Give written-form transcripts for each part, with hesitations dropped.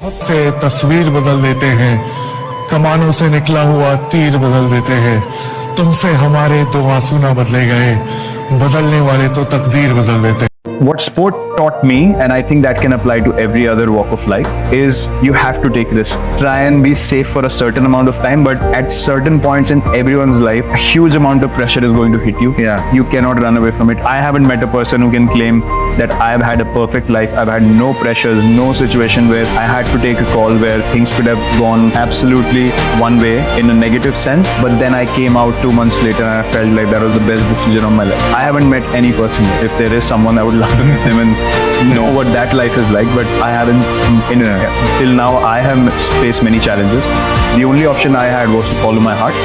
बहुत से तस्वीर बदल देते हैं, कमानों से निकला हुआ तीर बदल देते हैं। तुमसे हमारे तो आंसू ना बदले गए, बदलने वाले तो तकदीर बदल देते हैं। What sport taught me, and I think that can apply to every other walk of life, is you have to take risks. Try and be safe for a certain amount of time, but at certain points in everyone's life, a huge amount of pressure is going to hit you. Yeah. You cannot run away from it. I haven't met a person who can claim that I've had a perfect life. I've had no pressures, no situation where I had to take a call where things could have gone absolutely one way in a negative sense, but then I came out 2 months later and I felt like that was the best decision of my life. I haven't met any person. If there is someone, I would love to meet them and know what that life is like, but I haven't. Till now, I have faced many challenges. The only option I had was to follow my heart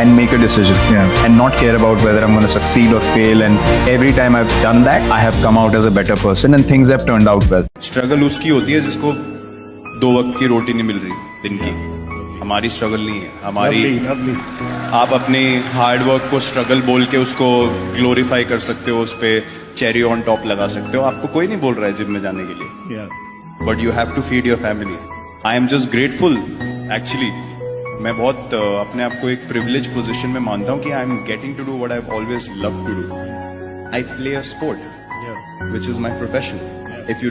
and make a decision and not care about whether I'm going to succeed or fail. And every time I've done that, I have come out as a better person and things have turned out well. Struggle उसकी होती है जिसको 2 वक्त की रोटी नहीं मिल रही दिन की। हमारी स्ट्रगल नहीं है, हमारी आप अपने हार्ड वर्क को स्ट्रगल बोल के उसको ग्लोरीफाई कर सकते हो, उस पे चेरी ऑन टॉप लगा सकते हो। आपको कोई नहीं बोल रहा है जिम में जाने के लिए, but you have to feed your family. I am just grateful actually. मैं बहुत अपने आप को एक प्रिविलेज पोजीशन में मानता हूँ कि I am getting to do what I always love to do. I play a sport which is my profession. If you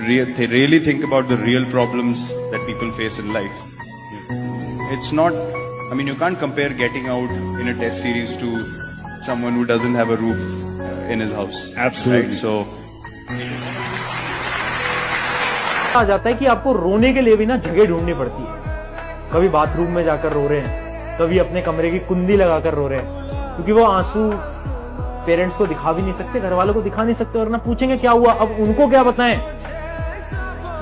really think about the real problems that people face in life, it's not, I mean, you can't compare getting out in a test series to someone who doesn't have a roof in his house. Absolutely. Right? So आ जाता है कि आपको रोने के लिए भी ना जगह ढूंढनी पड़ती है। कभी बाथरूम में जाकर रो रहे हैं, कभी अपने कमरे की कुंडी लगाकर रो रहे हैं, क्योंकि वो आंसू पेरेंट्स को दिखा भी नहीं सकते, घर वालों को दिखा नहीं सकते, और ना पूछेंगे क्या हुआ, अब उनको क्या बताएं।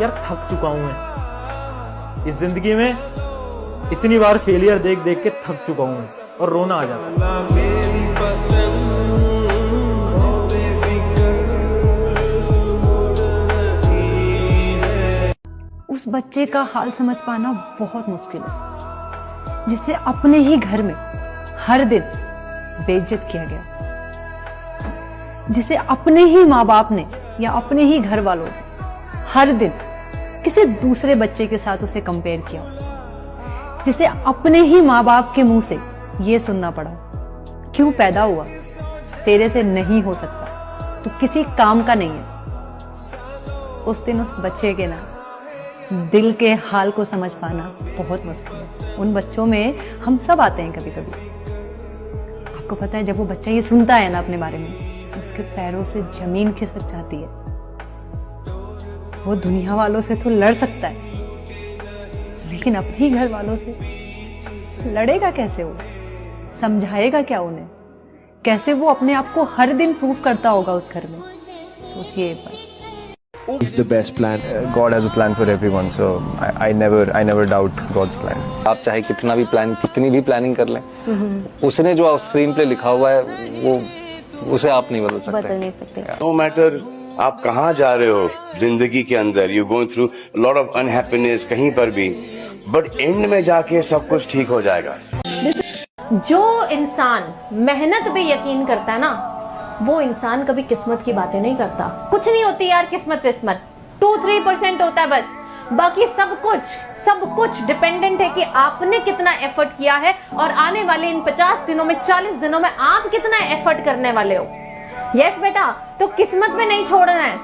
यार थक चुका हूं मैं इस जिंदगी में, इतनी बार फेलियर देख देख के थक चुका हूं और रोना आ जाता है। उस बच्चे का हाल समझ पाना बहुत मुश्किल है जिससे अपने ही घर में हर दिन बेइज्जत किया गया, जिसे अपने ही माँ बाप ने या अपने ही घर वालों ने हर दिन किसी दूसरे बच्चे के साथ उसे कंपेयर किया, जिसे अपने ही माँ बाप के मुंह से ये सुनना पड़ा, क्यों पैदा हुआ, तेरे से नहीं हो सकता, तो किसी काम का नहीं है। उस दिन उस बच्चे के ना दिल के हाल को समझ पाना बहुत मुश्किल है। उन बच्चों में हम सब आते हैं कभी कभी। आपको पता है, जब वो बच्चा ये सुनता है ना अपने बारे में, उसके पैरों से जमीन खिसक जाती है। वो दुनिया वालों से तो लड़ सकता है, लेकिन अपने ही घर वालों से लड़ेगा कैसे? वो समझाएगा क्या उन्हें? कैसे वो अपने आप को हर दिन प्रूव करता होगा उस घर में? सोचिए एक बार। It's the best plan. God has a plan for everyone, so I never doubt God's plan. आप चाहे कितना भी कितनी भी प्लानिंग कर लें, उसने जो स्क्रीन पे लिखा हुआ है वो उसे आप नहीं बदल सकते। No matter आप कहाँ जा रहे हो जिंदगी के अंदर, you going through lot of unhappiness कहीं पर भी, बट एंड में जाके सब कुछ ठीक हो जाएगा। जो इंसान मेहनत पे यकीन करता है ना, वो इंसान कभी किस्मत की बातें नहीं करता। कुछ नहीं होती यार किस्मत विस्मत, 2-3% होता है बस। बाकी सब कुछ डिपेंडेंट है कि आपने कितना एफर्ट किया है, और आने वाले इन 50 दिनों में 40 दिनों में आप कितना एफर्ट करने वाले हो। यस बेटा, तो किस्मत में नहीं छोड़ना है,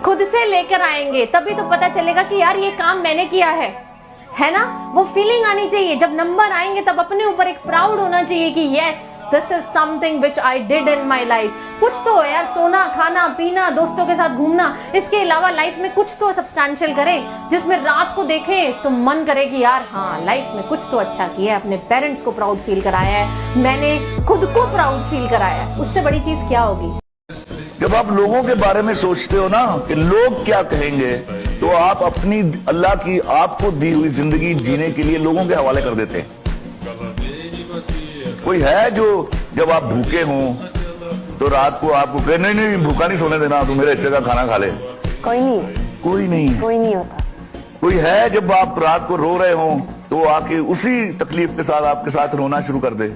खुद से लेकर आएंगे, तभी तो पता चलेगा कि यार ये काम मैंने किया है ना। वो फीलिंग आनी चाहिए। जब नंबर आएंगे तब अपने ऊपर एक प्राउड होना चाहिए कि yes this is something which I did in my life. कुछ तो यार, सोना खाना पीना, दोस्तों के साथ घूमना, इसके अलावा लाइफ में कुछ तो सब्सटैंशियल करें, जिसमें रात को देखें तो मन करे कि यार हाँ लाइफ में कुछ तो अच्छा किया है, अपने पेरेंट्स को प्राउड फील कराया है, मैंने खुद को प्राउड फील कराया है। उससे बड़ी चीज क्या होगी? जब आप लोगों के बारे में सोचते हो ना कि लोग क्या कहेंगे, तो आप अपनी अल्लाह की आपको दी हुई जिंदगी जीने के लिए लोगों के हवाले कर देते हैं। कोई है जो जब आप भूखे हों तो रात को आपको कहे नहीं भूखा नहीं सोने देना, तू मेरे हिस्से का खाना खा ले? कोई नहीं होता। कोई है जब आप रात को रो रहे हों तो आके उसी तकलीफ के साथ आपके साथ रोना शुरू कर दे,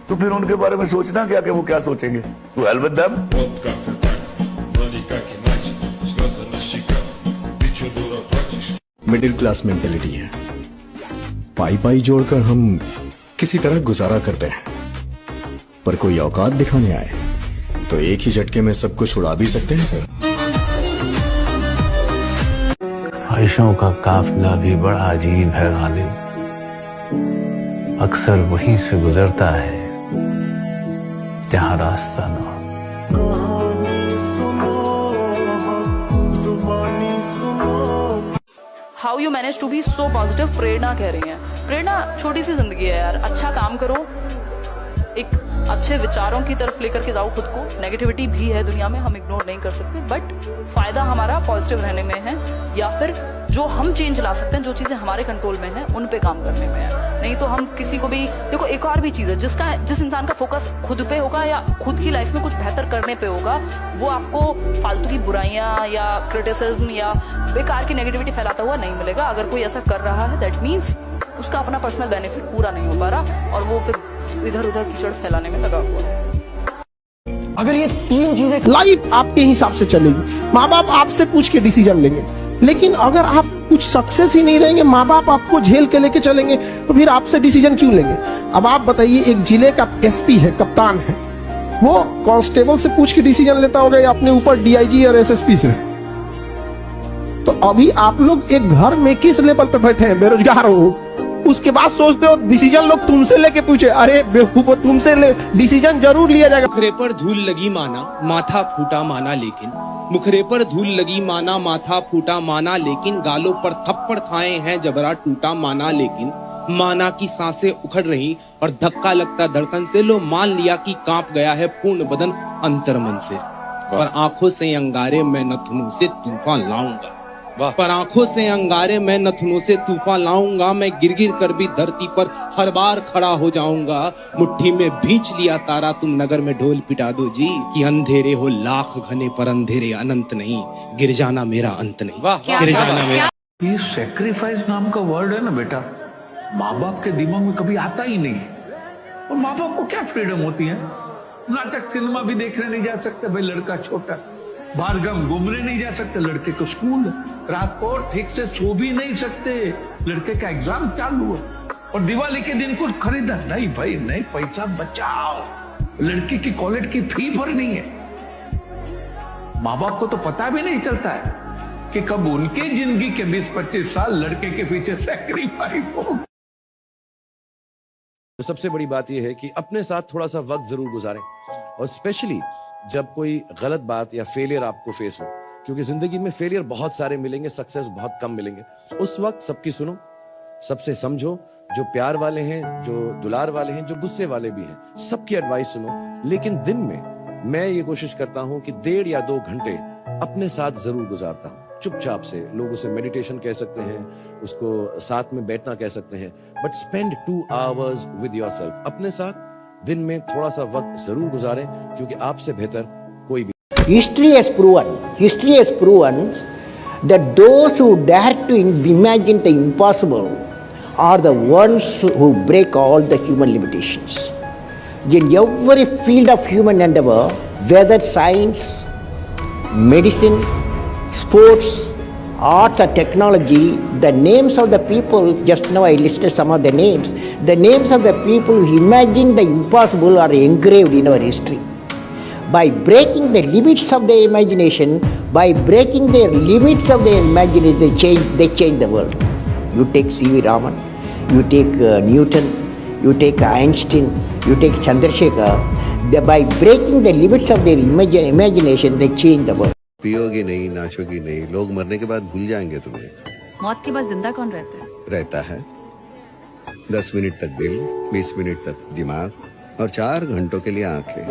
तो फिर उनके बारे में सोचना क्या कि वो क्या सोचेंगे। To help with them. Middle class mentality है। पाई पाई जोड़कर हम किसी तरह गुजारा करते हैं, पर कोई औकात दिखाने आए तो एक ही झटके में सब कुछ उड़ा भी सकते हैं सर। ख्वाहिशों का काफिला भी बड़ा अजीब है गालिब, अक्सर वहीं से गुजरता है जहां रास्ता ना हो। How you manage to be so positive? Prerna कह रही है। प्रेरणा छोटी सी जिंदगी है यार, अच्छा काम करो, एक अच्छे विचारों की तरफ लेकर के जाओ खुद को। नेगेटिविटी भी है दुनिया में, हम इग्नोर नहीं कर सकते, बट फायदा हमारा पॉजिटिव रहने में है, या फिर जो हम चेंज ला सकते हैं, जो चीजें हमारे कंट्रोल में है उन पे काम करने में है। नहीं तो हम किसी को भी देखो, एक और भी चीज है, जिस इंसान का फोकस खुद पे होगा या खुद की लाइफ में कुछ बेहतर करने पे होगा, वो आपको फालतू की बुराइयां या क्रिटिसिज्म या बेकार की नेगेटिविटी फैलाता हुआ नहीं मिलेगा। अगर कोई ऐसा कर रहा है दैट मीन्स उसका अपना पर्सनल बेनिफिट पूरा नहीं हो पा रहा और वो फिर इधर उधर कीचड़ फैलाने में लगा हुआ है। अगर ये तीन चीजें लाइफ आपके हिसाब से चलेगी, माँ बाप आपसे पूछ के डिसीजन लेंगे, लेकिन अगर आप कुछ सक्सेस ही नहीं रहेंगे, माँ बाप आपको झेल के लेके चलेंगे, तो फिर आपसे डिसीजन क्यों लेंगे? अब आप बताइए, एक जिले का एसपी है, कप्तान है, वो कांस्टेबल से पूछ के डिसीजन लेता होगा या अपने ऊपर डीआईजी और एसएसपी से? तो अभी आप लोग एक घर में किस लेवल पे बैठे हैं, बेरोजगार हो, उसके बाद सोचते हो डिसीजन लोग तुमसे लेके पूछे। अरे बेवकूफ, तुमसे डिसीजन जरूर लिया जाएगा। मुखरे पर धूल लगी माना माथा फूटा माना, लेकिन मुखरे पर धूल लगी माना माथा फूटा माना, लेकिन गालों पर थप्पड़ खाए हैं जबरा टूटा माना, लेकिन माना की सांसें उखड़ रही और धक्का लगता धड़कन से, लो मान लिया कि कांप गया है पूर्ण बदन अंतर मन से, पर आंखों से अंगारे में नथनों से तूफान लाऊंगा, पर आंखों से अंगारे में नथनों से तूफान लाऊंगा, मैं गिर गिर कर भी धरती पर हर बार खड़ा हो जाऊंगा, मुट्ठी में भींच लिया तारा तुम नगर में ढोल पिटा दो जी, कि अंधेरे हो लाख घने पर अंधेरे अनंत नहीं, गिर जाना मेरा अंत नहीं, गिर जाना मेरा। ये सेक्रीफाइस नाम का वर्ड है ना बेटा, माँ बाप के दिमाग में कभी आता ही नहीं। और माँ बाप को क्या फ्रीडम होती है? नाटक सिनेमा भी देखने नहीं जा सकते भाई, लड़का छोटा, बाहर घूमने नहीं जा सकते, लड़के को स्कूल, रात को ठीक से सो भी नहीं सकते, लड़के का एग्जाम चालू है, और दिवाली के दिन कुछ खरीदा नहीं भाई, नहीं, पैसा बचाओ, लड़की की कॉलेज की फी भरनी है। माँ बाप को तो पता भी नहीं चलता है कि कब उनके जिंदगी के 20-25 साल लड़के के पीछे सैक्रिफाइस हो। तो सबसे बड़ी बात यह है कि अपने साथ थोड़ा सा वक्त जरूर गुजारें, और स्पेशली जब कोई गलत बात या फेलियर आपको फेस हो, क्योंकि जिंदगी में फेलियर बहुत सारे मिलेंगे, सक्सेस बहुत कम मिलेंगे। उस वक्त सबकी सुनो, सबसे समझो, जो प्यार वाले हैं, जो दुलार वाले हैं, जो गुस्से वाले भी हैं, सबकी एडवाइस सुनो। लेकिन दिन में मैं ये कोशिश करता हूं कि 1.5 या 2 घंटे अपने साथ जरूर गुजारता हूं, चुपचाप से। लोग उसे मेडिटेशन कह सकते हैं, उसको साथ में बैठना कह सकते हैं, but spend 2 hours with yourself. अपने साथ दिन में थोड़ा सा वक्त जरूर गुजारें, क्योंकि आपसे बेहतर कोई भी। History has proven that those who dare to imagine the impossible are the ones who break all the human limitations. In every field of human endeavor, whether science, medicine, sports, arts or technology, the names of the people, just now I listed some of the names of the people who imagine the impossible are engraved in our history. By breaking the limits of their imagination, they change the world. You take C.V. Raman, you take Newton, you take Einstein, you take Chandrasekhar. By breaking the limits of their imagination, they change the world. पियोगी नहीं, नाचोगी नहीं, लोग मरने के बाद भूल जाएंगे तुम्हें। मौत के बाद जिंदा कौन रहता है? रहता है 10 मिनट तक दिल, 20 मिनट तक दिमाग और 4 घंटों के लिए आंखें।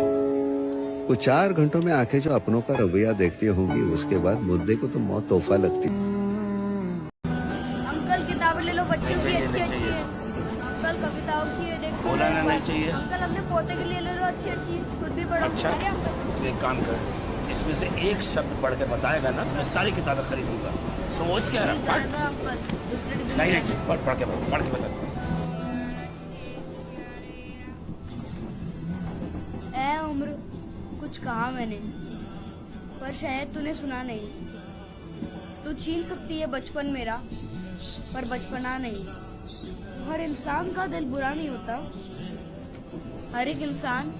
वो 4 घंटों में आंखें जो अपनों का रवैया देखती होंगी, उसके बाद मुर्दे को तो मौत तोहफा लगती। अंकल किताबें ले लो, बच्चों की अच्छी है। अंकल कविताओं की देखो, बोलना नहीं चाहिए। अंकल अपने पोते के लिए ले लो अच्छी, खुद भी पढ़ो। अच्छा एक काम कर, इसमें से एक शब्द पढ़ के बताएगा ना, मैं सारी किताबें खरीदूंगा। सोच क्या रहा है? नहीं, पढ़ के बता। ए उम्र, कुछ कहा मैंने, पर शायद तूने सुना नहीं। तू छीन सकती है बचपन मेरा, पर बचपना नहीं। हर इंसान का दिल बुरा नहीं होता, हर एक इंसान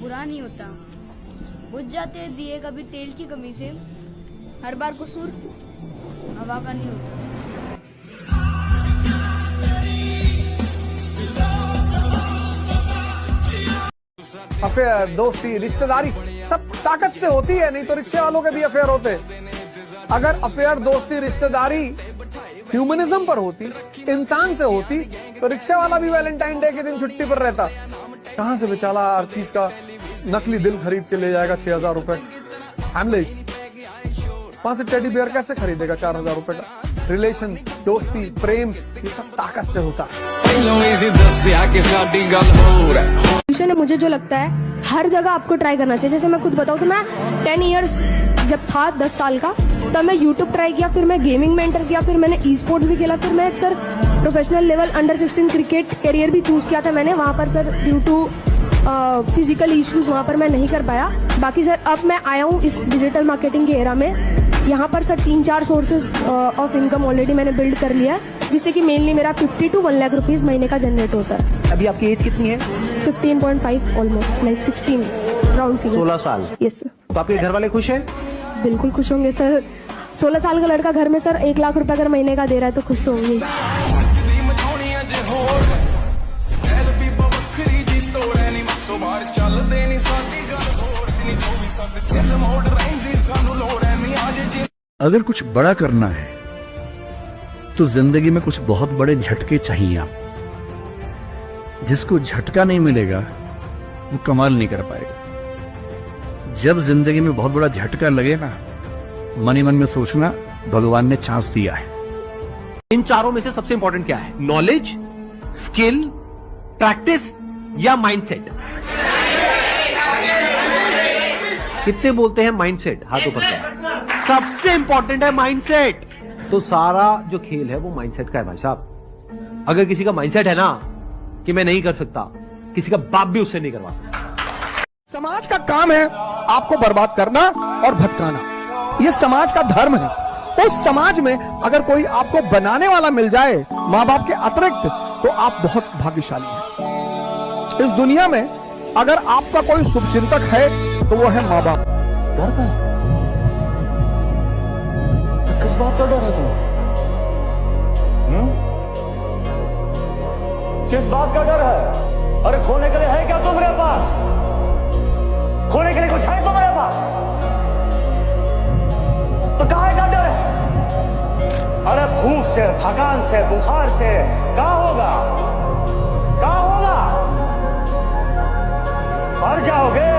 बुरा नहीं होता। बुझ जाते हैं दिए कभी तेल की कमी से, हर बार कसूर हवा का नहीं होता। अफेयर, दोस्ती, रिश्तेदारी सब ताकत से होती है, नहीं तो रिक्शे वालों के भी अफेयर होते। अगर अफेयर, दोस्ती, रिश्तेदारी ह्यूमनिज्म पर होती, इंसान से होती, तो रिक्शा वाला भी वैलेंटाइन डे के दिन छुट्टी पर रहता। कहां से बेचारा हर चीज का नकली दिल खरीद के ले जाएगा 6000 रुपए, फैमिलीज वहां से टेडी बियर कैसे खरीदेगा 4000 रुपए का। रिलेशन, दोस्ती, प्रेम, ये सब ताकत से होता है। मुझे जो लगता है हर जगह आपको ट्राई करना चाहिए। जैसे मैं खुद बताऊं तो मैं 10 इयर्स जब था 10 साल का, तब मैं यूट्यूब ट्राई किया, फिर मैं गेमिंग में एंटर किया, फिर मैंने ई स्पोर्ट्स भी खेला, फिर मैं sir professional level under 16 cricket career भी चूज किया था मैंने। वहाँ पर sir due to physical issues वहाँ पर मैं नहीं कर पाया। बाकी सर अब मैं आया हूँ इस डिजिटल मार्केटिंग के एरा में। यहाँ पर sir 3-4 sources of income already मैंने बिल्ड कर लिया है, जिससे कि मेनली मेरा 50 to 1 लाख रुपीज महीने का जनरेट होता है। अभी आपकी एज कितनी है? 15.5 ऑलमोस्ट, लाइक 16 राउंड फिगर। 16 साल। Yes sir. तो आपके घर वाले खुश हैं? बिल्कुल खुश होंगे सर। 16 साल का लड़का घर में सर 1 लाख रुपए अगर महीने का दे रहा है तो खुश तो होंगे। अगर कुछ बड़ा करना है तो जिंदगी में कुछ बहुत बड़े झटके चाहिए। आप जिसको झटका नहीं मिलेगा वो कमाल नहीं कर पाएगा। जब जिंदगी में बहुत बड़ा झटका लगे ना, मन ही मन में सोचना भगवान ने चांस दिया है। इन चारों में से सबसे इंपॉर्टेंट क्या है? नॉलेज, स्किल, प्रैक्टिस या माइंडसेट? कितने बोलते हैं माइंडसेट? हाथों पर। सबसे इंपॉर्टेंट है माइंडसेट। तो सारा जो खेल है वो माइंडसेट का है भाई साहब। अगर किसी का माइंडसेट है ना कि मैं नहीं कर सकता, किसी का बाप भी उससे नहीं करवा सकता। समाज का काम है आपको बर्बाद करना और भटकाना, ये समाज का धर्म है। उस समाज में अगर कोई आपको बनाने वाला मिल जाए माँ बाप के अतिरिक्त, तो आप बहुत भाग्यशाली हैं। इस दुनिया में अगर आपका कोई शुभचिंतक है तो वो है माँ बाप। डर का है? किस बात का डर है तुम्हें? किस बात का डर है? अरे खोने के लिए है क्या तुम्हारे पास? खोने के लिए कुछ है तुम्हारे पास? तो काहे का डर है? अरे भूख से, थकान से, बुखार से क्या होगा? क्या होगा? मर जाओगे।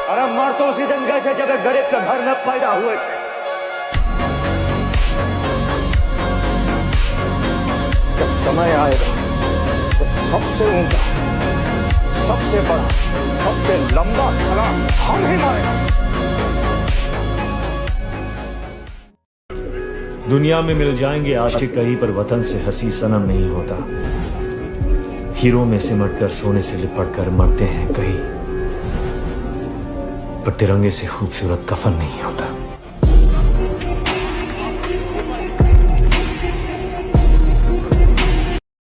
अरे मर तो उसी दिन गए थे जब गरीब के घर में पैदा हुए थे। जब समय आएगा तो सबसे ऊंचा, सबसे बड़ा, सबसे लंबा छलांग हम ही मारेंगे। दुनिया में मिल जाएंगे आशिक कहीं, पर वतन से हंसी सनम नहीं होता। हीरो में सिमटकर सोने से लिपट कर मरते हैं कहीं, पर तिरंगे से खूबसूरत कफन नहीं होता।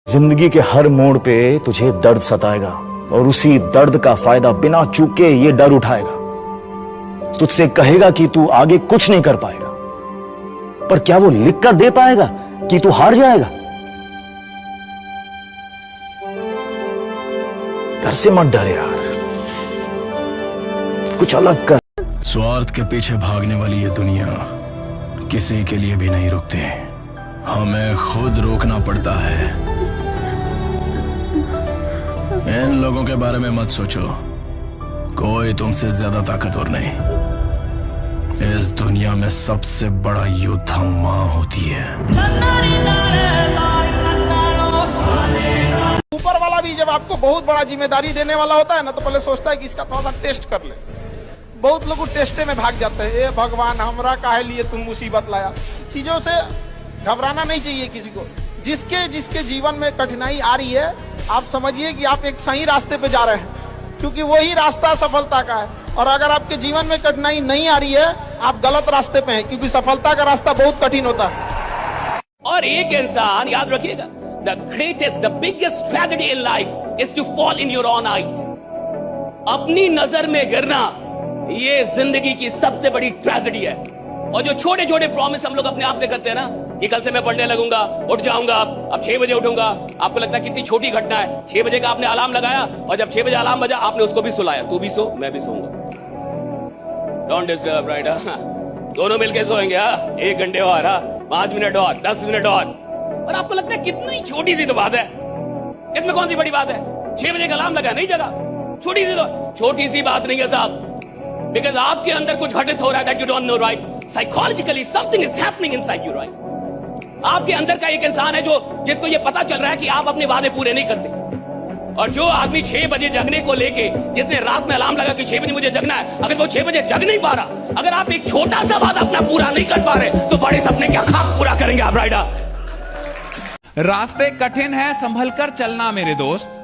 जिंदगी के हर मोड़ पे तुझे दर्द सताएगा और उसी दर्द का फायदा बिना चूके ये डर उठाएगा। तुझसे कहेगा कि तू आगे कुछ नहीं कर पाएगा, पर क्या वो लिख कर दे पाएगा कि तू हार जाएगा? डर से मत डर यार, कुछ अलग कर। स्वार्थ के पीछे भागने वाली ये दुनिया किसी के लिए भी नहीं रुकती, हमें खुद रोकना पड़ता है। इन लोगों के बारे में मत सोचो, कोई तुमसे ज्यादा ताकतवर नहीं। इस दुनिया में सबसे बड़ा योद्धा माँ होती है। ऊपर वाला भी जब आपको बहुत बड़ा जिम्मेदारी देने वाला होता है ना, तो पहले सोचता है कि इसका थोड़ा सा टेस्ट कर ले। बहुत लोग टेस्टे में भाग जाते हैं। ए भगवान, हमरा काहे लिए तुम मुसीबत लाया। चीजों से घबराना नहीं चाहिए किसी को। जिसके जिसके जीवन में कठिनाई आ रही है, आप समझिए कि आप एक सही रास्ते पे जा रहे हैं, क्योंकि वही रास्ता सफलता का है। और अगर आपके जीवन में कठिनाई नहीं आ रही है आप गलत रास्ते पे हैं, क्योंकि सफलता का रास्ता बहुत कठिन होता है। और एक इंसान याद रखिएगा, the greatest the biggest tragedy in life is to fall in your own eyes. अपनी नजर में गिरना ये जिंदगी की सबसे बड़ी ट्रेजेडी है। और जो छोटे छोटे प्रॉमिस हम लोग अपने आप से करते हैं ना, कि कल से मैं पढ़ने लगूंगा, उठ जाऊंगा, अब 6 बजे उठूंगा। आपको लगता है कितनी छोटी घटना है, 6 बजे का आपने अलार्म लगाया और जब 6 बजे अलार्म बजा आपने उसको भी सुलाया, तू भी सो मैं भी सोऊंगा। Don't disturb, right? दोनों मिलके सोएंगे। 1 घंटे और, 5 मिनट और, 10 मिनट और आपको लगता है कितनी छोटी सी तो बात है, इसमें कौन सी बड़ी बात है? 6 बजे का अलार्म लगा, नहीं जगा, छोटी सी बात नहीं है साहब। बिकॉज आपके अंदर कुछ घटित हो रहा है that you don't know, right? Psychologically something is happening inside you, right? आपके अंदर का एक इंसान है जिसको ये पता चल रहा है कि आप अपने वादे पूरे नहीं करते। और जो आदमी 6 बजे जगने को लेके, जिसने रात में अलार्म लगा कि 6 बजे मुझे जगना है, अगर वो 6 बजे जग नहीं पा रहा, अगर आप एक छोटा सा वादा अपना पूरा नहीं कर पा रहे, तो बड़े सपने क्या खाक पूरा करेंगे आप, राइडा? रास्ते कठिन है, संभल कर चलना मेरे दोस्त।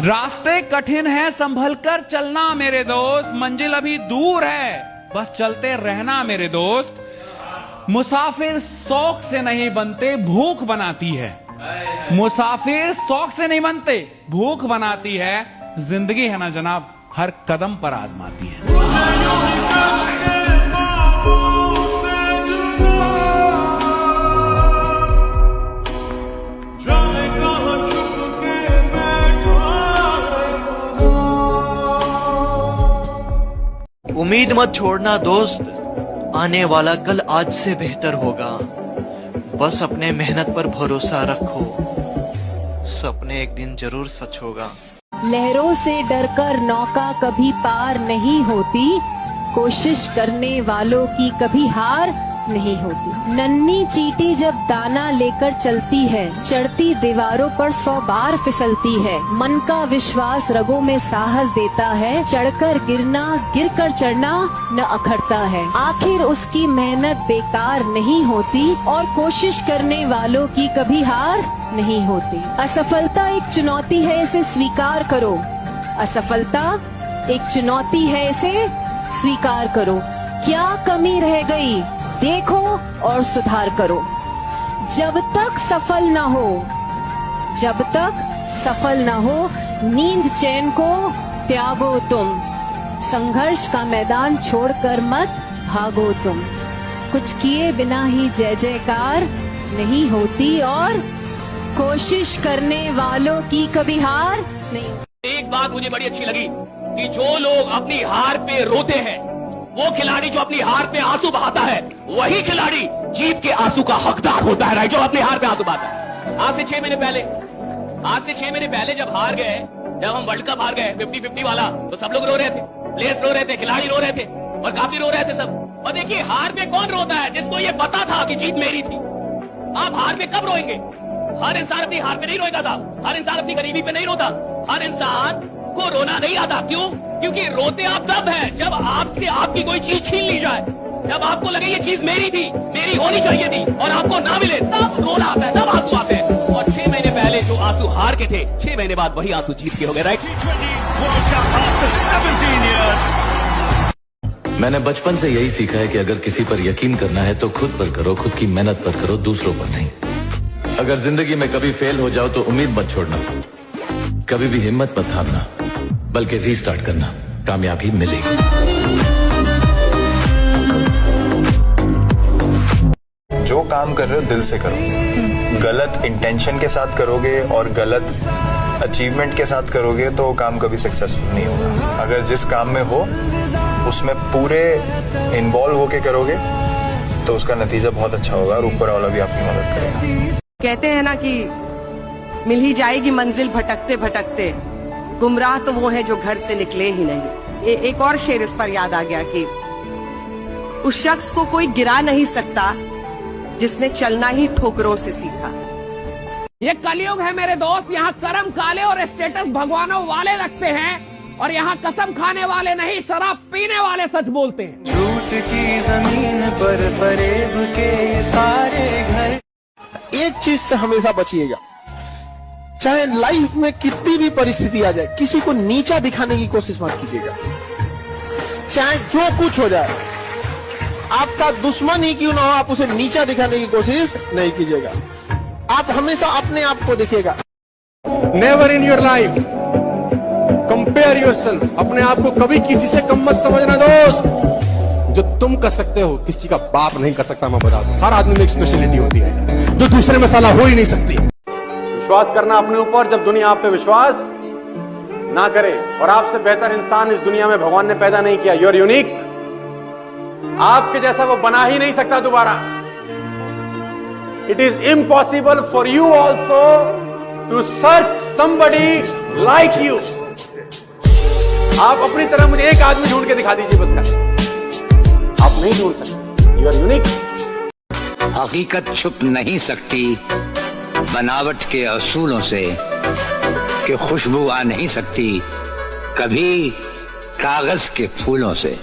रास्ते कठिन है, संभल कर चलना मेरे दोस्त। मंजिल अभी दूर है, बस चलते रहना मेरे दोस्त। मुसाफिर शौक से नहीं बनते, भूख बनाती है। मुसाफिर शौक से नहीं बनते, भूख बनाती है। जिंदगी है ना जनाब, हर कदम पर आजमाती है। उम्मीद मत छोड़ना दोस्त, आने वाला कल आज से बेहतर होगा। बस अपने मेहनत पर भरोसा रखो, सपने एक दिन जरूर सच होगा। लहरों से डरकर नौका कभी पार नहीं होती, कोशिश करने वालों की कभी हार नहीं होती। नन्ही चींटी जब दाना लेकर चलती है, चढ़ती दीवारों पर 100 बार फिसलती है। मन का विश्वास रगों में साहस देता है, चढ़कर गिरना गिरकर चढ़ना न अखड़ता है। आखिर उसकी मेहनत बेकार नहीं होती और कोशिश करने वालों की कभी हार नहीं होती। असफलता एक चुनौती है, इसे स्वीकार करो। असफलता एक चुनौती है, इसे स्वीकार करो। क्या कमी रह गई देखो और सुधार करो। जब तक सफल ना हो, जब तक सफल ना हो, नींद चैन को त्यागो तुम। संघर्ष का मैदान छोड़कर मत भागो तुम। कुछ किए बिना ही जय जयकार नहीं होती और कोशिश करने वालों की कभी हार नहीं। एक बात मुझे बड़ी अच्छी लगी कि जो लोग अपनी हार पे रोते हैं, वो खिलाड़ी जो अपनी हार पे आंसू बहाता है, वही खिलाड़ी जीत के आंसू का हकदार होता है, राइट? जो अपनी हार पे आंसू बहाता है। आज से 6 महीने पहले जब हार गए, जब हम वर्ल्ड कप हार गए 50-50 वाला, तो सब लोग रो रहे थे, प्लेयर्स रो रहे थे, खिलाड़ी रो रहे थे और काफी रो रहे थे सब। और देखिए हार पे कौन रोता है? जिसको ये पता था कि जीत मेरी थी। आप हार पे कब रोएंगे? हर इंसान अपनी हार पे नहीं रोएगा साहब, हर इंसान अपनी गरीबी पे नहीं रोता। हर इंसान को रोना नहीं आता। क्यों? क्योंकि रोते आप तब है जब आपसे आपकी कोई चीज छीन ली जाए, जब आपको लगे ये चीज मेरी थी, मेरी होनी चाहिए थी और आपको ना मिले, तब रोना आता है, तब आंसू आते हैं। और 6 महीने पहले जो आंसू हार के थे, 6 महीने बाद वही आंसू जीत के हो गए, राइट? मैंने बचपन से यही सीखा है कि अगर किसी पर यकीन करना है तो खुद पर करो, खुद की मेहनत पर करो, दूसरों पर नहीं। अगर जिंदगी में कभी फेल हो जाओ तो उम्मीद मत छोड़ना, कभी भी हिम्मत मत हारना, बल्कि रीस्टार्ट करना, कामयाबी मिलेगी। जो काम कर रहे हो दिल से करो। गलत इंटेंशन के साथ करोगे और गलत अचीवमेंट के साथ करोगे तो काम कभी सक्सेसफुल नहीं होगा। अगर जिस काम में हो उसमें पूरे इन्वॉल्व होके करोगे तो उसका नतीजा बहुत अच्छा होगा और ऊपर वाला भी आपकी मदद करेगा। कहते हैं ना कि मिल ही जाएगी मंजिल भटकते भटकते, गुमराह तो वो है जो घर से निकले ही नहीं। एक और शेर इस पर याद आ गया कि उस शख्स को कोई गिरा नहीं सकता जिसने चलना ही ठोकरों से सीखा। ये कलयुग है मेरे दोस्त, यहाँ कर्म काले और स्टेटस भगवानों वाले लगते हैं और यहाँ कसम खाने वाले नहीं, शराब पीने वाले सच बोलते हैं। झूठ की जमीन पर फरेब के सारे घर। एक चीज से हमेशा बचिएगा, चाहे लाइफ में कितनी भी परिस्थिति आ जाए, किसी को नीचा दिखाने की कोशिश मत कीजिएगा। चाहे जो कुछ हो जाए, आपका दुश्मन ही क्यों ना हो, आप उसे नीचा दिखाने की कोशिश नहीं कीजिएगा। आप हमेशा अपने आप को देखिएगा। Never in your life compare yourself. अपने आप को कभी किसी से कम मत समझना दोस्त। जो तुम कर सकते हो किसी का बाप नहीं कर सकता। मैं बता दूं, हर आदमी में एक स्पेशलिटी होती है जो दूसरे में साला हो ही नहीं सकती। विश्वास करना अपने ऊपर जब दुनिया आप पे विश्वास ना करे। और आपसे बेहतर इंसान इस दुनिया में भगवान ने पैदा नहीं किया। You are unique. आपके जैसा वो बना ही नहीं सकता दोबारा। It is impossible for you also to search somebody like you. आप अपनी तरह मुझे एक आदमी ढूंढ के दिखा दीजिए बस का। आप नहीं ढूंढ सकते। You are unique. हकीकत छुप नहीं सकती बनावट के असूलों से, कि खुशबू आ नहीं सकती कभी कागज के फूलों से।